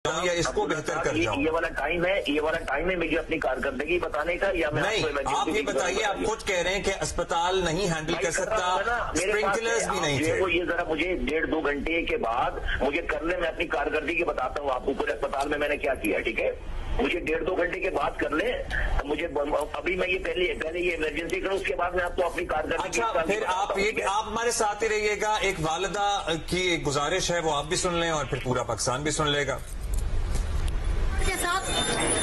یا اس کو بہتر کر جاؤں؟ یہ والا ٹائم ہے مجھے اپنی کارکردگی بتانے کا یا میں نہیں؟ آپ یہ بتائیے، آپ خود کہہ رہے ہیں کہ اسپتال نہیں ہینڈل کر سکتا، اسپرنکلرز بھی نہیں تھے. یہ ذرا مجھے 1.5-2 گھنٹے کے بعد مجھے کرنے میں اپنی کارکردگی بتاتا ہوں آپ کو پورے اسپتال میں نے کیا کیا. ٹھیک ہے، مجھے 1.5-2 گھنٹے کے بعد کر لیں. مجھے ابھی میں یہ پہلے یہ ایمرجنسی کروں، اس کے بعد میں آپ کو اپنی کارکردگی. اچھا، پھر آپ ہمارے ساتھ ہی رہیے گا. ایک والدہ کی ایک گزارش ہے، وہ آپ بھی سن لیں اور پھر پورا پاکستان بھی سن لے گا. کے ساتھ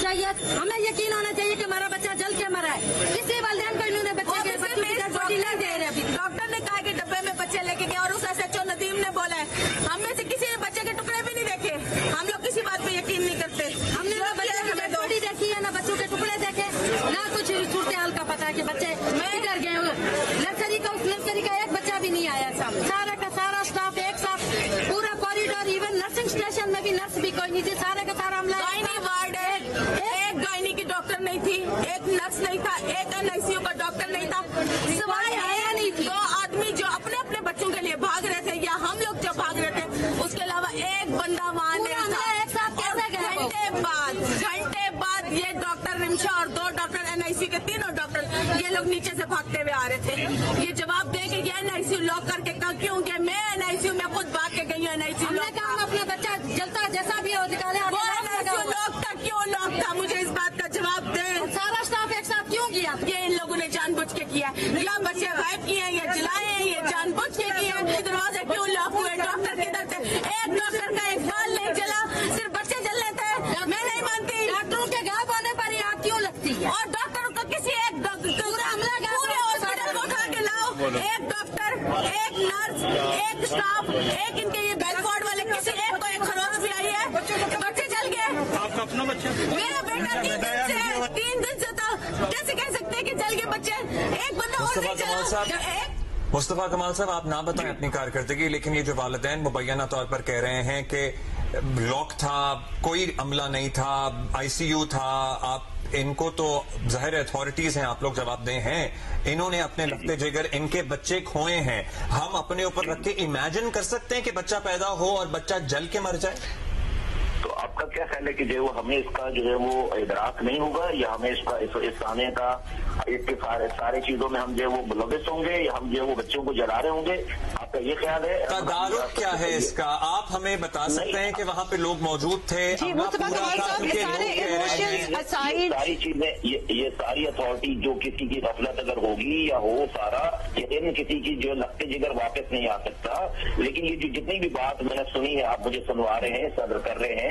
چاہیے ہمیں یقین ہونا چاہیے کہ ہمارا بچہ جل کے مرا ہے. کسی والدین کو انہوں نے بچے کے باڈی نہیں دے رہے. ابھی ڈاکٹر نے کہا کہ ڈبے میں بچے لے کے گئے اور اس SHO ندیم نے بولا ہے ہم میں سے کسی نے بچے کے ٹکڑے بھی نہیں دیکھے. ہم لوگ کسی بات پہ یقین نہیں کرتے. ہم نے نہ بچے کی باڈی دیکھی ہے، نہ بچوں کے ٹکڑے دیکھے، نہ کچھ صورتحال کا پتا ہے کہ بچے ڈر گئے. نرسری کا ایک بچہ بھی نہیں آیا. سارا کا سارا اسٹاف ایک ساتھ پورا کوریڈور، ایون نرسنگ اسٹیشن میں بھی نرس بھی کوئی نہیں تھی. سارے کا سارا عملہ ایک گائنی کی ڈاکٹر نہیں تھی، ایک نرس نہیں تھا، ایک NICU کا ڈاکٹر نہیں تھا. سوائے آیا نہیں تھی. 2 آدمی جو اپنے اپنے بچوں کے لیے بھاگ رہے تھے یا ہم لوگ جو بھاگ رہے تھے، اس کے علاوہ ایک بندہ وہاں نہیں تھا. ایک ساتھ کیسے گئے؟ گھنٹے بعد یہ ڈاکٹر رمشا اور 2 ڈاکٹر NICU کے 3 ڈاکٹر یہ لوگ نیچے سے بھاگتے ہوئے آ رہے تھے. یہ جواب دے کہ یہ NICU لاک کر کے کیوں کہ میں NICU میں خود بھاگ کے گئی ہوں. NICU لاک ہم اپنا بچہ جلتا جیسا بھی ہو نکالے. لاک تھا، کیوں لاک تھا؟ مجھے اس بات کا جواب دیں. سارا اسٹاف ایک ساتھ کیوں کیا؟ یہ ان لوگوں نے جان بوجھ کے کیا، یا بچے غائب کیے ہیں یا جلائے ہیں، یہ جان بوجھ کے کیے ہیں. دروازے کیوں لاک ہوئے؟ ڈاکٹر کدھر تھے؟ ایک ڈاکٹر کا ایک بال نہیں چلا، صرف بچے جلنے تھے. میں نہیں مانتی. ڈاکٹروں کے غائب ہونے پر ہی آگ کیوں لگتی ہے؟ اور ڈاکٹروں کا کسی ایک پورا عملہ پورے ہاسپٹل کو اٹھا کے لاؤ. ایک ڈاکٹر، ایک نرس، ایک اسٹاف، ایک ان کے یہ بیلفورڈ والے کسی ایک کو ایک خروش بھی آئی ہے. بچے جل گئے. آپ کا اپنا بچہ؟ میرا بیٹا 3 دن سے تھا. کیسے کہہ سکتے ہیں کہ جل گئے بچے؟ ایک بندہ اور نہیں چلا. مصطفیٰ کمال صاحب، آپ نہ بتائیں اپنی کارکردگی، لیکن یہ جو والدین مبینہ طور پر کہہ رہے ہیں کہ لاک تھا، کوئی عملہ نہیں تھا، ICU تھا، آپ ان کو تو ظاہر اتھارٹیز ہیں، آپ لوگ جواب دیں ہیں. انہوں نے اپنے لگتے جگر ان کے بچے کھوئے ہیں. ہم اپنے اوپر رکھ کے امیجن کر سکتے ہیں کہ بچہ پیدا ہو اور بچہ جل کے مر جائے؟ تو آپ کا کیا خیال ہے کہ جو ہمیں اس کا جو ہے وہ ادراک نہیں ہوگا، یا ہمیں اس آنے کا اس کے سارے چیزوں میں ہم جو ہے وہ ملوث ہوں گے، یا ہم جو ہے وہ بچوں کو جلا رہے ہوں گے؟ آپ کا یہ خیال ہے؟ تدارک کیا ہے اس کا؟ آپ ہمیں بتا سکتے ہیں کہ وہاں پہ لوگ موجود تھے؟ ساری چیزیں، یہ ساری اتھارٹی جو کسی کی غفلت اگر ہوگی یا ہو سارا، یقین کسی کی جو لگتے جگر واپس نہیں آ سکتا. لیکن یہ جو جتنی بھی بات میں نے سنی ہے، آپ مجھے سنوا رہے ہیں، صدر کر رہے ہیں،